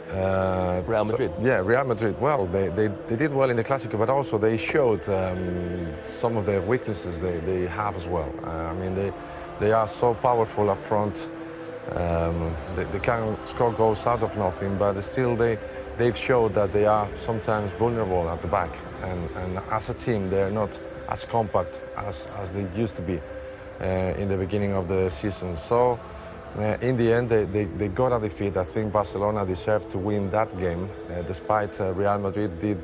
Real Madrid. Yeah, Real Madrid. Well, they did well in the Clásico, but also they showed some of the weaknesses they have as well. I mean, they are so powerful up front. They can score goals out of nothing, but still they've showed that they are sometimes vulnerable at the back. And as a team, they're not as compact as they used to be in the beginning of the season. So in the end, they got a defeat. I think Barcelona deserved to win that game, despite Real Madrid did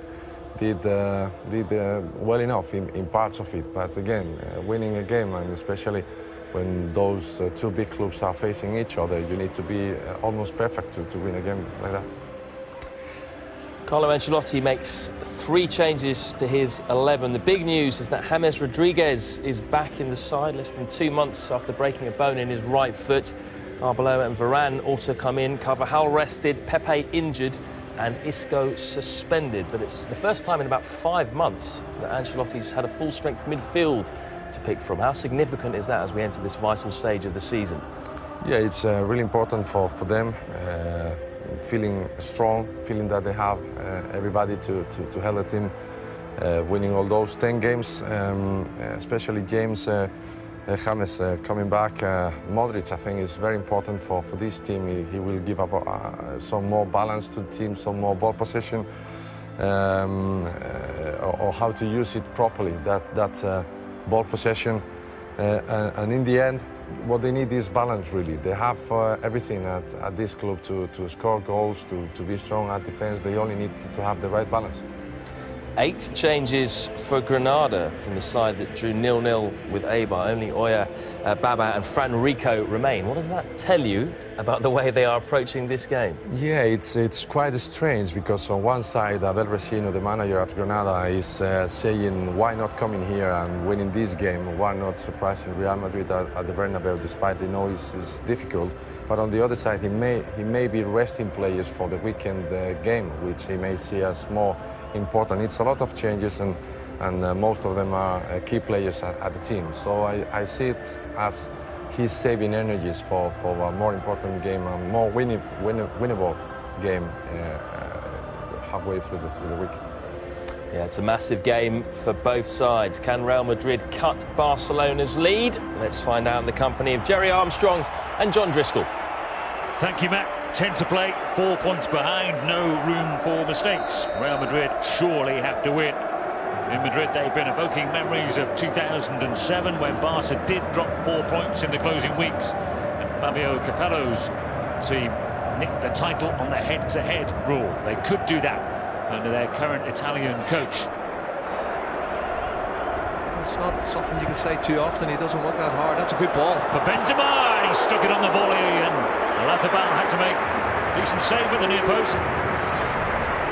well enough in parts of it. But again, winning a game, and especially when those two big clubs are facing each other, you need to be almost perfect to win a game like that. Carlo Ancelotti makes 3 changes to his 11. The big news is that James Rodriguez is back in the side less than 2 months after breaking a bone in his right foot. Arbeloa and Varane also come in. Carvajal rested, Pepe injured, and Isco suspended. But it's the first time in about 5 months that Ancelotti's had a full-strength midfield to pick from. How significant is that as we enter this vital stage of the season? Yeah, it's really important for them. Feeling strong, feeling that they have everybody to help the team winning all those 10 games, especially James coming back. Modric, I think, is very important for this team. He will give up some more balance to the team, some more ball possession, or how to use it properly, that ball possession. And in the end, what they need is balance, really. They have everything at this club to score goals, to be strong at defense. They only need to have the right balance. 8 changes for Granada from the side that drew 0-0 with Eibar. Only Oya, Baba and Fran Rico remain. What does that tell you about the way they are approaching this game? Yeah, it's quite strange, because on one side, Abel Resino, the manager at Granada, is saying, why not coming here and winning this game? Why not surprising Real Madrid at the Bernabeu, despite they know it's difficult? But on the other side, he may be resting players for the weekend game, which he may see as more important. It's a lot of changes, and most of them are key players at the team. So I see it as he's saving energies for a more important game, a more winnable game halfway through the week. Yeah, it's a massive game for both sides. Can Real Madrid cut Barcelona's lead? Let's find out in the company of Jerry Armstrong and John Driscoll. Thank you, Matt. 10 to play, 4 points behind, no room for mistakes. Real Madrid surely have to win. In Madrid, they've been evoking memories of 2007, when Barca did drop 4 points in the closing weeks, and Fabio Capello's team nicked the title on the head-to-head rule. They could do that under their current Italian coach. It's not something you can say too often. He doesn't work that hard. That's a good ball. For Benzema, he stuck it on the volley, and Lathabal had to make a decent save at the near post.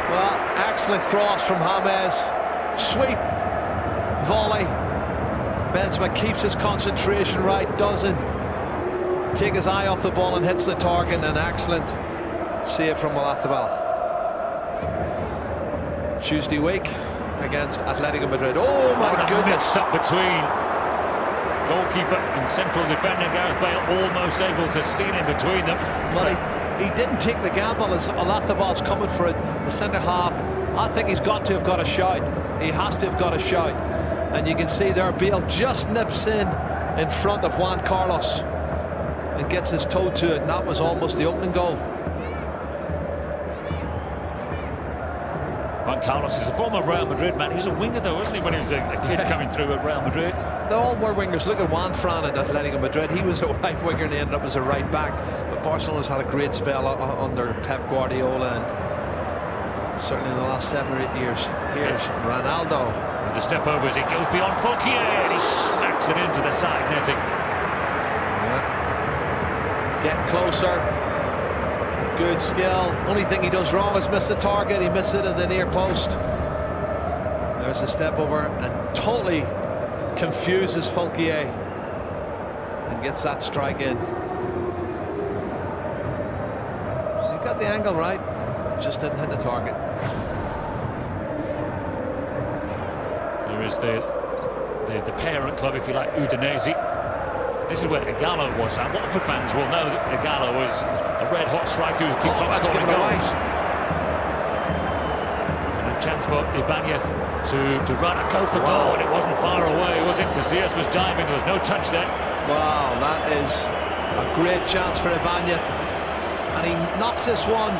Well, excellent cross from James. Sweet volley. Benzema keeps his concentration right, doesn't take his eye off the ball and hits the target. An excellent save from Lathabal. Tuesday week against Atletico Madrid. Oh my goodness! Up between goalkeeper and central defender Gareth Bale, almost able to steal in between them. Well, he didn't take the gamble as Olathabal's coming for the centre half. I think he's got to have got a shout. He has to have got a shout. And you can see there, Bale just nips in front of Juan Carlos and gets his toe to it, and that was almost the opening goal. Juan Carlos is a former Real Madrid man. He's a winger, though, wasn't he, when he was a kid coming through at Real Madrid? They all were wingers. Look at Juan Fran at Atletico Madrid. He was a right winger and he ended up as a right back. But Barcelona's had a great spell under Pep Guardiola, and certainly in the last 7 or 8 years. Here's Ronaldo. And the step over as he goes beyond Fouquier, and he smacks it into the side netting. Yeah. Get closer. Good skill. Only thing he does wrong is miss the target. He missed it in the near post. There's a step over and totally confuses Fouquier and gets that strike in. He got the angle right, but just didn't hit the target. There is the parent club, if you like, Udinese. This is where Igalo was, and Watford fans will know that Igalo was a red-hot striker who keeps on scoring goals. chance for Ibanez to run a go for goal, and it wasn't far away, was it? Casillas was diving, there was no touch there. Wow, that is a great chance for Ibanez. And he knocks this one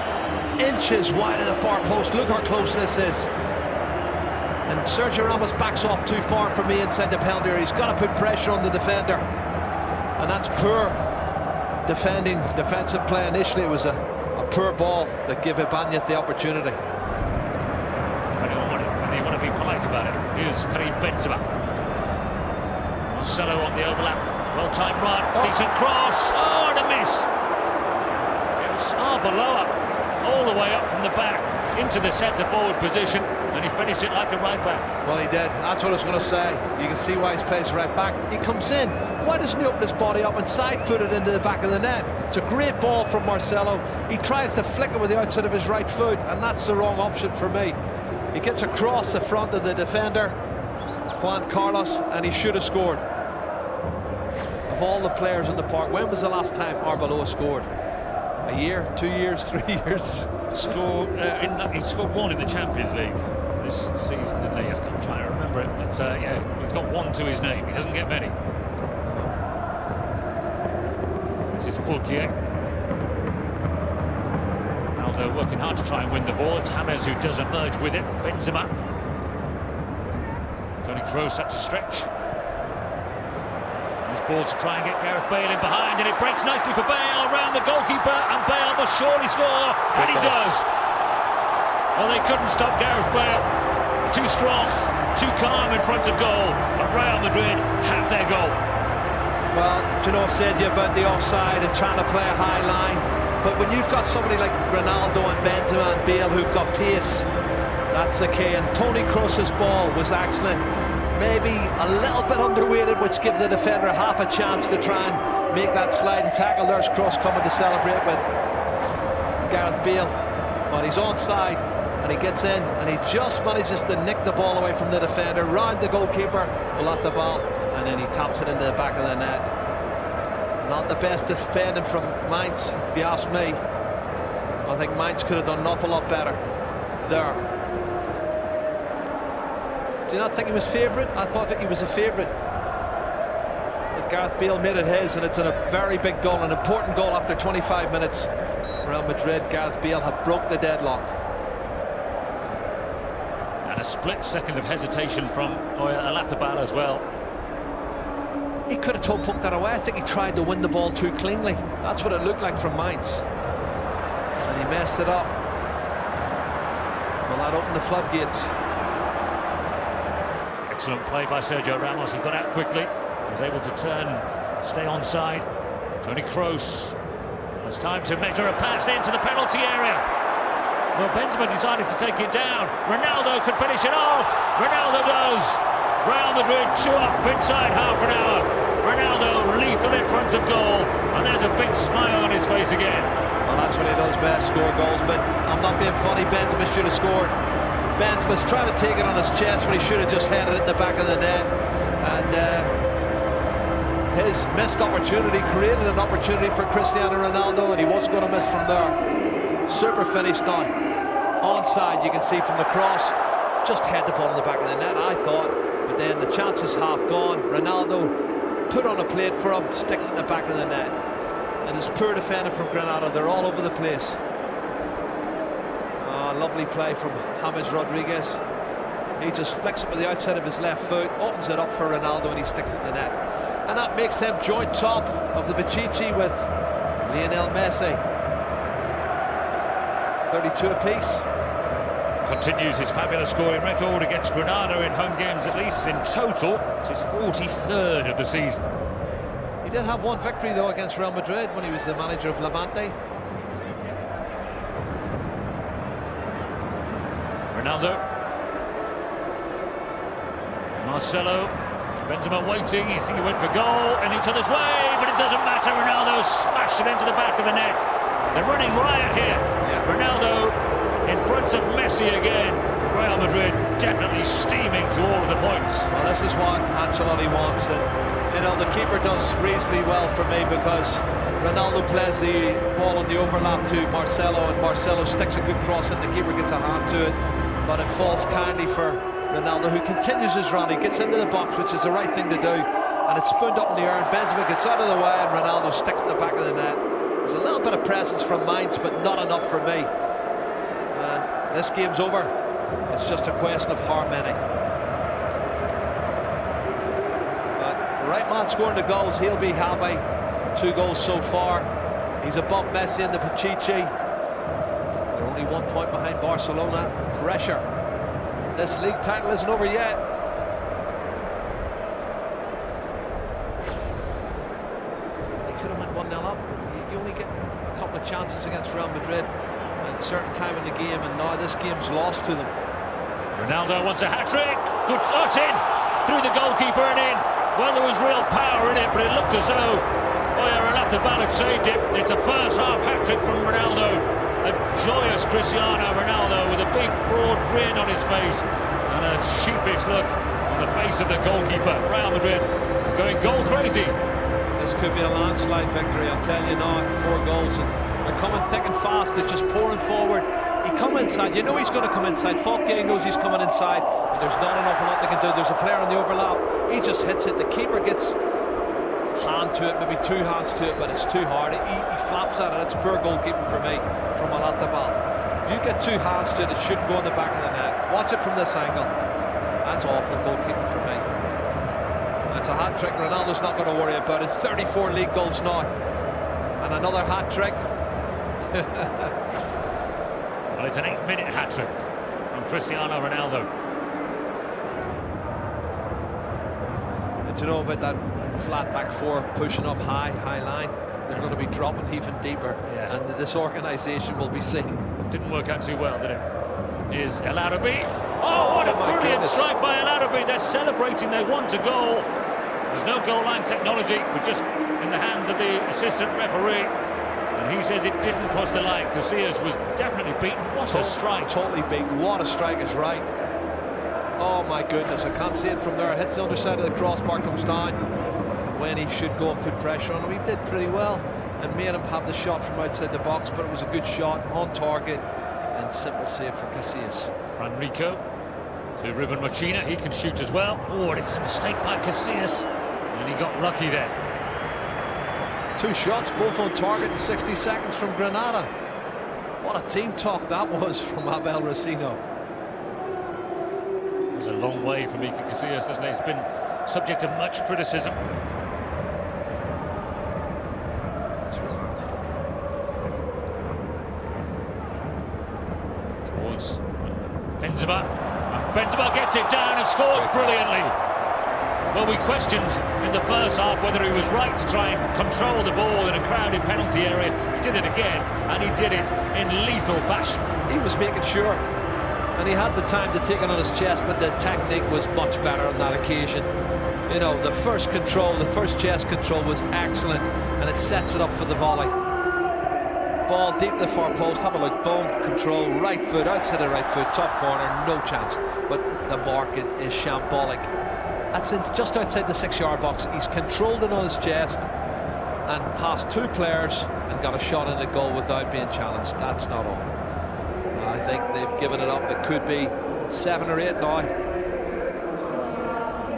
inches wide of the far post. Look how close this is. And Sergio Ramos backs off too far for me inside the penalty area. He's got to put pressure on the defender. And that's poor defensive play. Initially it was a poor ball that gave Ibanez the opportunity. And they want to be polite about it. Here's Karim Benzema. Marcelo on the overlap. Well-timed run. Decent cross. Oh, and a miss. It was Arbeloa all the way up from the back into the centre-forward position, and he finished it like a right-back. Well, he did. That's what I was going to say. You can see why he's plays right back. He comes in. Why doesn't he open his body up and side-foot it into the back of the net? It's a great ball from Marcelo. He tries to flick it with the outside of his right foot, and that's the wrong option for me. He gets across the front of the defender, Juan Carlos, and he should have scored. Of all the players in the park, when was the last time Arbeloa scored? A year, 2 years, 3 years? He scored one in the Champions League this season, didn't he? I'm trying to remember it. But yeah, he's got one to his name. He doesn't get many. This is Fulquier. Ronaldo working hard to try and win the ball. It's James who does emerge with it. Benzema. Toni Kroos had to stretch. This ball to try and get Gareth Bale in behind, and it breaks nicely for Bale around the goalkeeper, and Bale must surely score, and he does. Well, they couldn't stop Gareth Bale. Too strong, too calm in front of goal, but Real Madrid have their goal. Well, do you know, I said you about the offside and trying to play a high line, but when you've got somebody like Ronaldo and Benzema and Bale who've got pace, that's the key. And Toni Kroos's ball was excellent. Maybe a little bit underweighted, which gives the defender half a chance to try and make that sliding tackle. There's Kroos coming to celebrate with Gareth Bale, but he's onside and he gets in and he just manages to nick the ball away from the defender, round the goalkeeper, will at the ball, and then he taps it into the back of the net. Not the best defending from Mainz, if you ask me. I think Mainz could have done an awful lot better there. Do you not think he was favourite? I thought that he was a favourite. But Gareth Bale made it his, and it's a very big goal, an important goal after 25 minutes. Real Madrid, Gareth Bale have broke the deadlock. And a split second of hesitation from Alathabal as well. He could have toe-poked that away. I think he tried to win the ball too cleanly. That's what it looked like from Mainz. And he messed it up. Well, that opened the floodgates. Excellent play by Sergio Ramos. He got out quickly. He was able to turn, stay onside. Toni Kroos. It's time to measure a pass into the penalty area. Well, Benzema decided to take it down. Ronaldo could finish it off. Ronaldo does. Real Madrid 2 up inside half an hour. Ronaldo lethal in front of goal, and there's a big smile on his face again. Well, that's what he does best, score goals. But I'm not being funny. Benzema should have scored. Benzema's trying to take it on his chest when he should have just headed it in the back of the net. And his missed opportunity created an opportunity for Cristiano Ronaldo, and he wasn't going to miss from there. Super finish now. Onside, you can see from the cross. Just head the ball in the back of the net, I thought. But then the chance is half gone. Ronaldo put on a plate for him, sticks it in the back of the net. And it's poor defending from Granada. They're all over the place. Lovely play from James Rodriguez. He just flicks it with the outside of his left foot, opens it up for Ronaldo, and he sticks it in the net. And that makes them joint top of the Pichichi with Lionel Messi. 32 apiece. Continues his fabulous scoring record against Granada in home games, at least in total. It's his 43rd of the season. He did have one victory though against Real Madrid when he was the manager of Levante. Ronaldo. Marcelo. Benzema waiting. I think he went for goal in each other's way, but it doesn't matter. Ronaldo smashed it into the back of the net. They're running riot here. Yeah. Ronaldo in front of Messi again. Real Madrid definitely steaming to all of the points. Well, this is what Ancelotti wants, and you know the keeper does reasonably well for me because Ronaldo plays the ball on the overlap to Marcelo, and Marcelo sticks a good cross in, the keeper gets a hand to it. but it falls kindly for Ronaldo, who continues his run. He gets into the box, which is the right thing to do, and it's spooned up in the air, and Benzema gets out of the way, and Ronaldo sticks in the back of the net. There's a little bit of presence from Mainz, but not enough for me. And this game's over. It's just a question of how many. But the right man scoring the goals, he'll be happy. 2 goals so far. He's above Messi and the Pichichi. They're only 1 point behind Barcelona. Pressure. This league title isn't over yet. They could have went 1-0 up. You only get a couple of chances against Real Madrid at a certain time in the game, and now this game's lost to them. Ronaldo wants a hat-trick. Good shot in through the goalkeeper and in. Well, there was real power in it, but it looked as though Real had saved it. It's a first-half hat-trick from Ronaldo. A joyous Cristiano Ronaldo with a big, broad grin on his face and a sheepish look on the face of the goalkeeper. Real Madrid going goal crazy. This could be a landslide victory, I'll tell you now. 4 goals, and they're coming thick and fast. They're just pouring forward. He come inside. You know he's going to come inside. Falke knows he's coming inside, but there's not an awful lot they can do. There's a player in the overlap. He just hits it. The keeper gets a hand to it, maybe 2 hands to it, but it's too hard. He flaps at it. It's poor goalkeeping for me from Alathabal. If you get 2 hands to it, it shouldn't go in the back of the net. Watch it from this angle. That's awful goalkeeping for me. It's a hat-trick. Ronaldo's not going to worry about it. 34 league goals now. And another hat-trick. Well, it's an 8-minute hat-trick from Cristiano Ronaldo. And you know about that flat back 4 pushing up high line? They're going to be dropping even deeper. Yeah. And this organisation will be seeing. Didn't work out too well, did it? Is El Arabi. Oh, what a brilliant strike by El Arabi. They're celebrating. They want a goal. There's no goal line technology. We're just in the hands of the assistant referee. And he says it didn't cross the line. Casillas was definitely beaten. What a strike. Totally beaten. What a strike is right. Oh my goodness, I can't see it from there. Hits the underside of the crossbar, comes down when he should go and put pressure on him. He did pretty well and made him have the shot from outside the box, but it was a good shot, on target, and simple save for Casillas. Franrico to Ruben Machina. He can shoot as well. Oh, it's a mistake by Casillas, and he got lucky there. 2 shots, both on target in 60 seconds from Granada. What a team talk that was from Abel Racino. It was a long way from Iker Casillas, doesn't it? It's been subject to much criticism. Towards Benzema. Benzema gets it down and scores brilliantly. Well, we questioned in the first half whether he was right to try and control the ball in a crowded penalty area. He did it again, and he did it in lethal fashion. He was making sure, and he had the time to take it on his chest, but the technique was much better on that occasion. You know, the first control, the first chest control was excellent, and it sets it up for the volley. Ball deep to the far post, have a look, boom, control, right foot, outside the right foot, top corner, no chance. But the marking is shambolic. That's just outside the 6-yard box. He's controlled it on his chest and passed 2 players and got a shot in the goal without being challenged. That's not on. And I think they've given it up. It could be 7 or 8 now.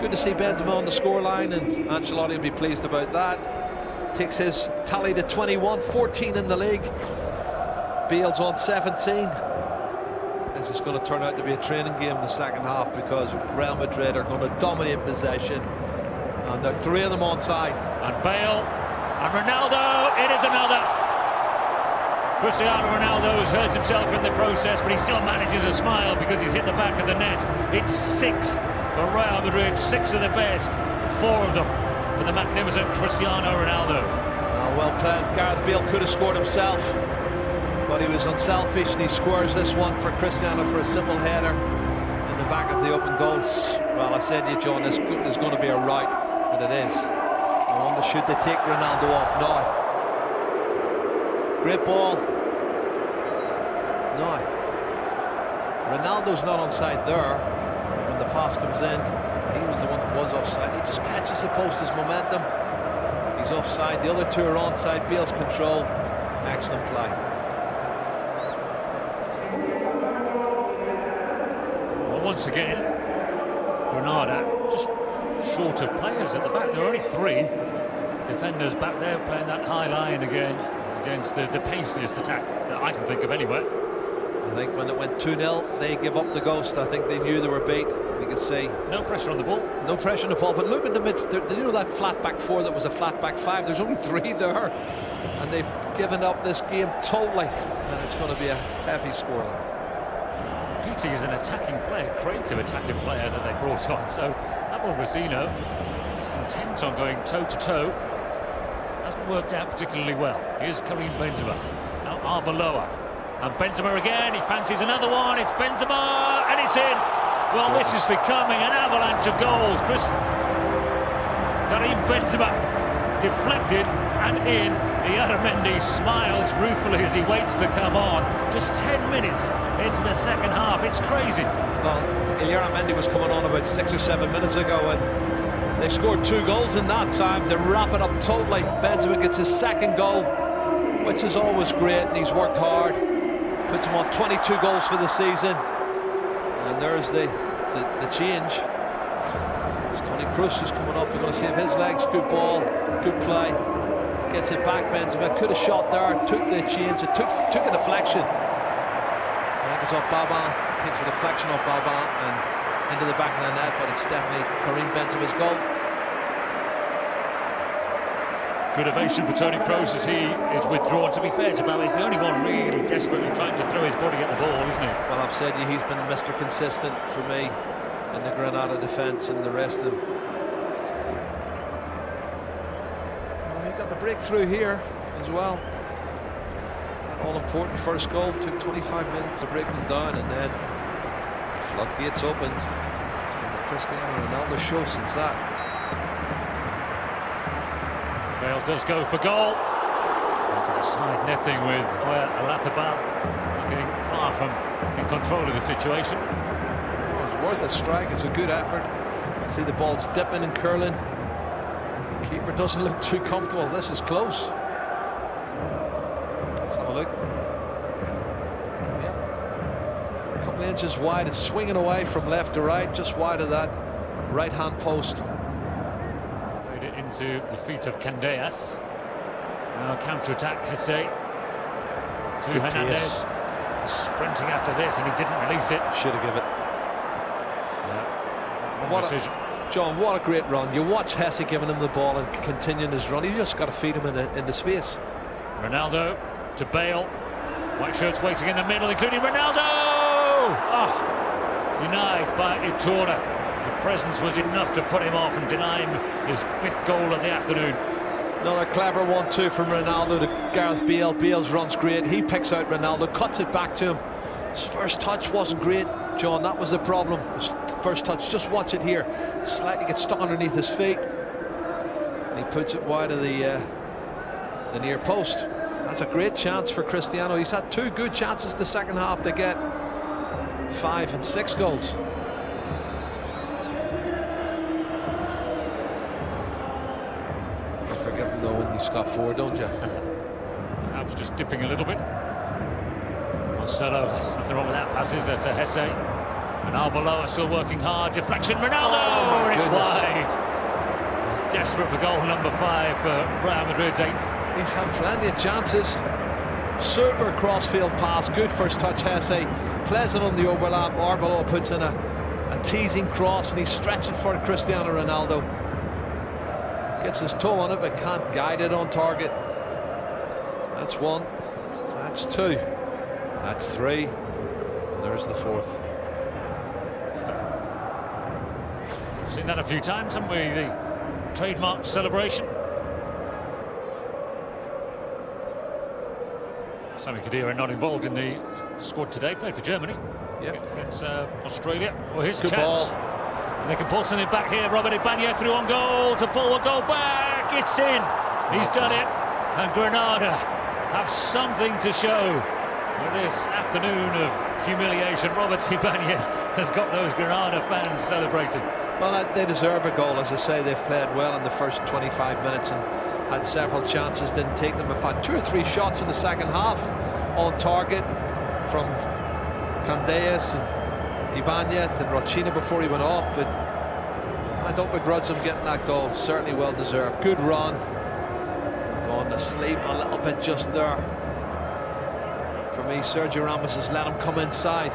Good to see Benzema on the scoreline, and Ancelotti will be pleased about that. Takes his tally to 21, 14 in the league. Bale's on 17. This is going to turn out to be a training game in the second half, because Real Madrid are going to dominate possession, and there are 3 of them on side. And Bale and Ronaldo, it is another. Cristiano Ronaldo has hurt himself in the process, but he still manages a smile because he's hit the back of the net. It's 6 for Real Madrid, 6 of the best, 4 of them for the magnificent Cristiano Ronaldo. Well played. Gareth Bale could have scored himself, but he was unselfish, and he squares this one for Cristiano for a simple header in the back of the open goals. Well, I said to you, John, this is going to be a rout, and it is. I wonder, should they take Ronaldo off now? Great ball. No. Ronaldo's not onside there. When the pass comes in, he was the one that was offside. He just catches the post, his momentum. He's offside. The other 2 are onside. Bale's control. Excellent play. once again, Granada just short of players at the back. There are only 3 defenders back there playing that high line again against the paciest attack that I can think of anywhere. I think when it went 2-0, they give up the ghost. I think they knew they were beat. You can see no pressure on the ball. No pressure on the ball. But look at the mid. You know that flat back 4 that was a flat back 5. There's only 3 there, and they've given up this game totally. And it's going to be a heavy scoreline. Pizzi is an attacking player, creative attacking player that they brought on. So Abel Rosino is intent on going toe-to-toe. Hasn't worked out particularly well. Here's Karim Benzema. Now Arbeloa. And Benzema again. He fancies another one. It's Benzema, and it's in. Well, this is becoming an avalanche of goals. Karim Benzema deflected and in. Iaramendi smiles ruefully as he waits to come on. Just 10 minutes into the second half. It's crazy. Well, Iaramendi was coming on about 6 or 7 minutes ago, and they scored 2 goals in that time to wrap it up totally. Benzema gets his 2nd goal, which is always great, and he's worked hard. Puts him on 22 goals for the season. And there's the change. It's Toni Kroos who's coming off. We're going to save his legs. Good ball, good play. Gets it back. Benzema could have shot there. Took the change. It took a deflection. It's off Balban. Takes a deflection off Balban and into the back of the net. But it's definitely Karim Benzema's goal. Good ovation for Toni Kroos as he is withdrawn. To be fair to Bow, he's the only one really desperately trying to throw his body at the ball, isn't he? Well, I've said you, he's been Mr. Consistent for me in the Granada defence and the rest of them. Well, he got the breakthrough here as well. That all-important first goal. Took 25 minutes to break them down, and then floodgates opened. It's been the Cristiano Ronaldo show since that. Bale does go for goal. Into the side netting with Alathabal looking far from in control of the situation. It was worth a strike. It's a good effort. You can see the ball's dipping and curling. The keeper doesn't look too comfortable. This is close. Let's have a look. Yep. A couple of inches wide. It's swinging away from left to right, just wide of that right-hand post. Into the feet of Candeas. Now counter-attack, Hesse. To Hernandez. Sprinting after this, and he didn't release it. Should have given it. Yeah. John, what a great run. You watch Hesse giving him the ball and continuing his run. You just got to feed him in the space. Ronaldo to Bale. White shirts waiting in the middle, including Ronaldo! Oh, denied by Itorra. The presence was enough to put him off and deny him his 5th goal of the afternoon. Another clever 1-2 from Ronaldo to Gareth Bale. Bale's run's great. He picks out Ronaldo, cuts it back to him. His first touch wasn't great, John. That was the problem. His first touch, just watch it here. Slightly gets stuck underneath his feet. And he puts it wide of the near post. That's a great chance for Cristiano. He's had 2 good chances the second half to get 5 and 6 goals. Forgive him though when you score 4, don't you? Perhaps just dipping a little bit. Marcelo, there's nothing wrong with that pass, is there, to Hesse? And Arbeloa still working hard. Deflection, Ronaldo, and it's wide. He's desperate for goal number 5 for Real Madrid's 8th. He's had plenty of chances. Super crossfield pass, good first touch. Hesse plays it on the overlap. Arbeloa puts in a teasing cross, and he's stretching for Cristiano Ronaldo. Gets his toe on it, but can't guide it on target. That's 1. That's 2. That's 3. There's the 4th. Seen that a few times, haven't we? The trademark celebration. Sami Khedira not involved in the squad today. Played for Germany. Yep. Against Australia. Well, here's a Good chance. ball. And they can pull something back here. Robert Ibanez through on goal to pull a goal back. It's in. He's done it. And Granada have something to show with this afternoon of humiliation. Robert Ibanez has got those Granada fans celebrating. Well, they deserve a goal. As I say, they've played well in the first 25 minutes and had several chances, didn't take them. They've had 2 or 3 shots in the second half on target from Candeas and Ibanez and Rochina before he went off, but I don't begrudge him getting that goal. Certainly well deserved. Good run. Going to sleep a little bit just there. For me, Sergio Ramos has let him come inside.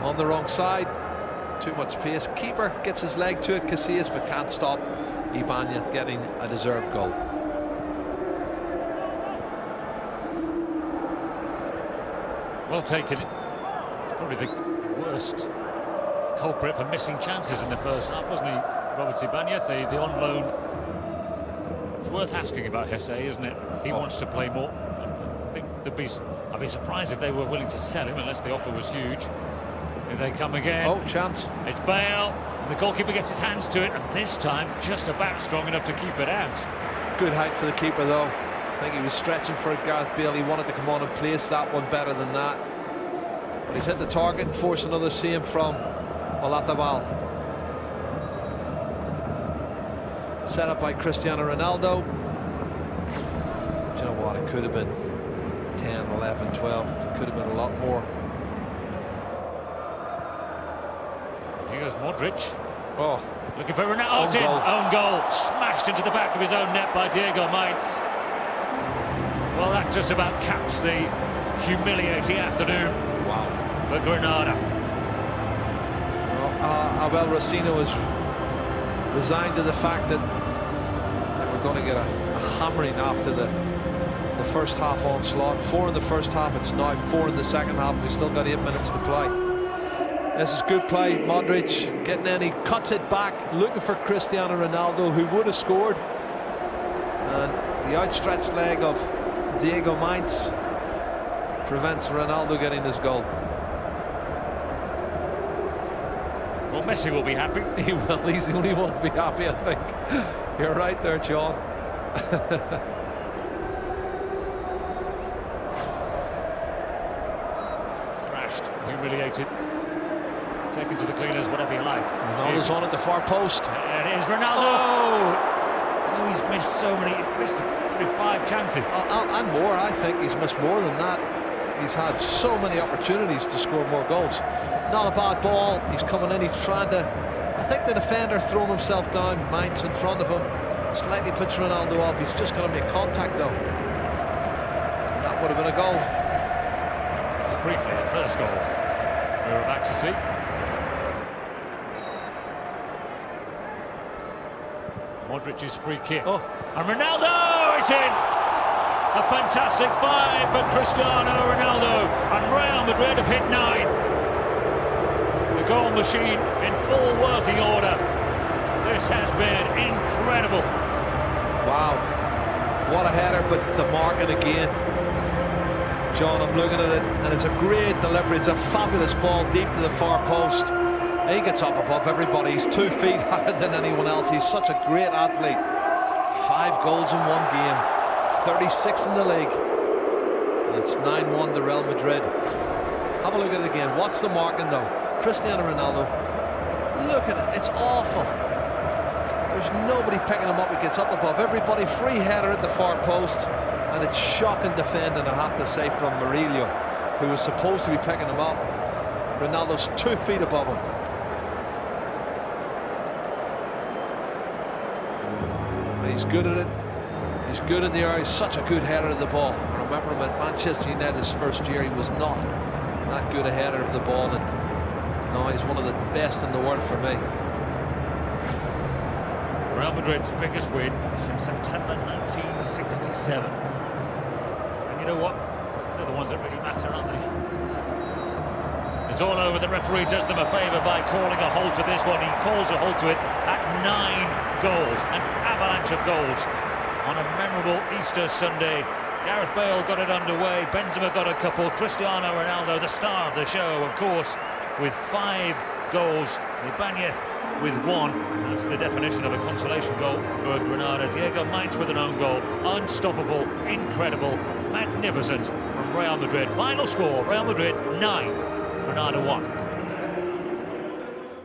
On the wrong side. Too much pace. Keeper gets his leg to it, Casillas, but can't stop Ibanez getting a deserved goal. Well taken. It's probably the worst culprit for missing chances in the first half, wasn't he, Robert Ibanez, the on loan? It's worth asking about Hesse, isn't it? He wants to play more. I think I'd be surprised if they were willing to sell him unless the offer was huge. Here they come again. Oh, chance. It's Bale. The goalkeeper gets his hands to it, and this time just about strong enough to keep it out. Good height for the keeper, though. I think he was stretching for it, Gareth Bale. He wanted to come on and place that one better than that. But he's hit the target and forced another save from Oyarzabal. Set up by Cristiano Ronaldo. Do you know what? It could have been 10, 11, 12. It could have been a lot more. Here goes Modric. Oh, looking for Ronaldo. Own goal. Smashed into the back of his own net by Diego Maitz. Well, that just about caps the humiliating afternoon. Wow. For Granada. Well, Abel Rosino was resigned to the fact that we're going to get a hammering after the first half onslaught. 4 in the first half, it's now 4 in the second half. We've still got 8 minutes to play. This is good play. Modric getting in, he cuts it back, looking for Cristiano Ronaldo, who would have scored. And the outstretched leg of Diego Maitz prevents Ronaldo getting his goal. Well, Messi will be happy. He will. He's the only one to be happy, I think. You're right there, John. Thrashed, humiliated. Taken to the cleaners, whatever you like. Ronaldo's on at the far post. There it is, Ronaldo! Oh, he's missed so many. He's missed probably 5 chances. And more, I think. He's missed more than that. He's had so many opportunities to score more goals. Not a bad ball. He's coming in. He's trying to... I think the defender thrown himself down. Maitz in front of him. Slightly puts Ronaldo off. He's just going to make contact, though. That would have been a goal. Briefly, the first goal we were about to see. Modric's free kick. Oh. And Ronaldo, it's in! A fantastic 5 for Cristiano Ronaldo. And Real Madrid have hit 9. The goal machine in full working order. This has been incredible. Wow. What a header, but the marking again. John, I'm looking at it, and it's a great delivery. It's a fabulous ball deep to the far post. He gets up above everybody. He's 2 feet higher than anyone else. He's such a great athlete. 5 goals in 1 game. 36 in the league. And it's 9-1 to Real Madrid. Have a look at it again. What's the marking, though? Cristiano Ronaldo. Look at it. It's awful. There's nobody picking him up. He gets up above everybody. Free header at the far post. And it's shocking defending, I have to say, from Murillo, who was supposed to be picking him up. Ronaldo's 2 feet above him. He's good at it. He's good in the air. He's such a good header of the ball. I remember him at Manchester United his first year. He was not that good a header of the ball, and now he's one of the best in the world for me. Real Madrid's biggest win since September 1967. And you know what? They're the ones that really matter, aren't they? It's all over. The referee does them a favour by calling a halt to this one. He calls a halt to it at 9 goals, an avalanche of goals on a memorable Easter Sunday. Gareth Bale got it underway, Benzema got a couple, Cristiano Ronaldo, the star of the show, of course, with 5 goals. Ibanez with 1. That's the definition of a consolation goal for Granada. Diego Maitz with an own goal. Unstoppable, incredible, magnificent from Real Madrid. Final score, Real Madrid 9, Granada 1.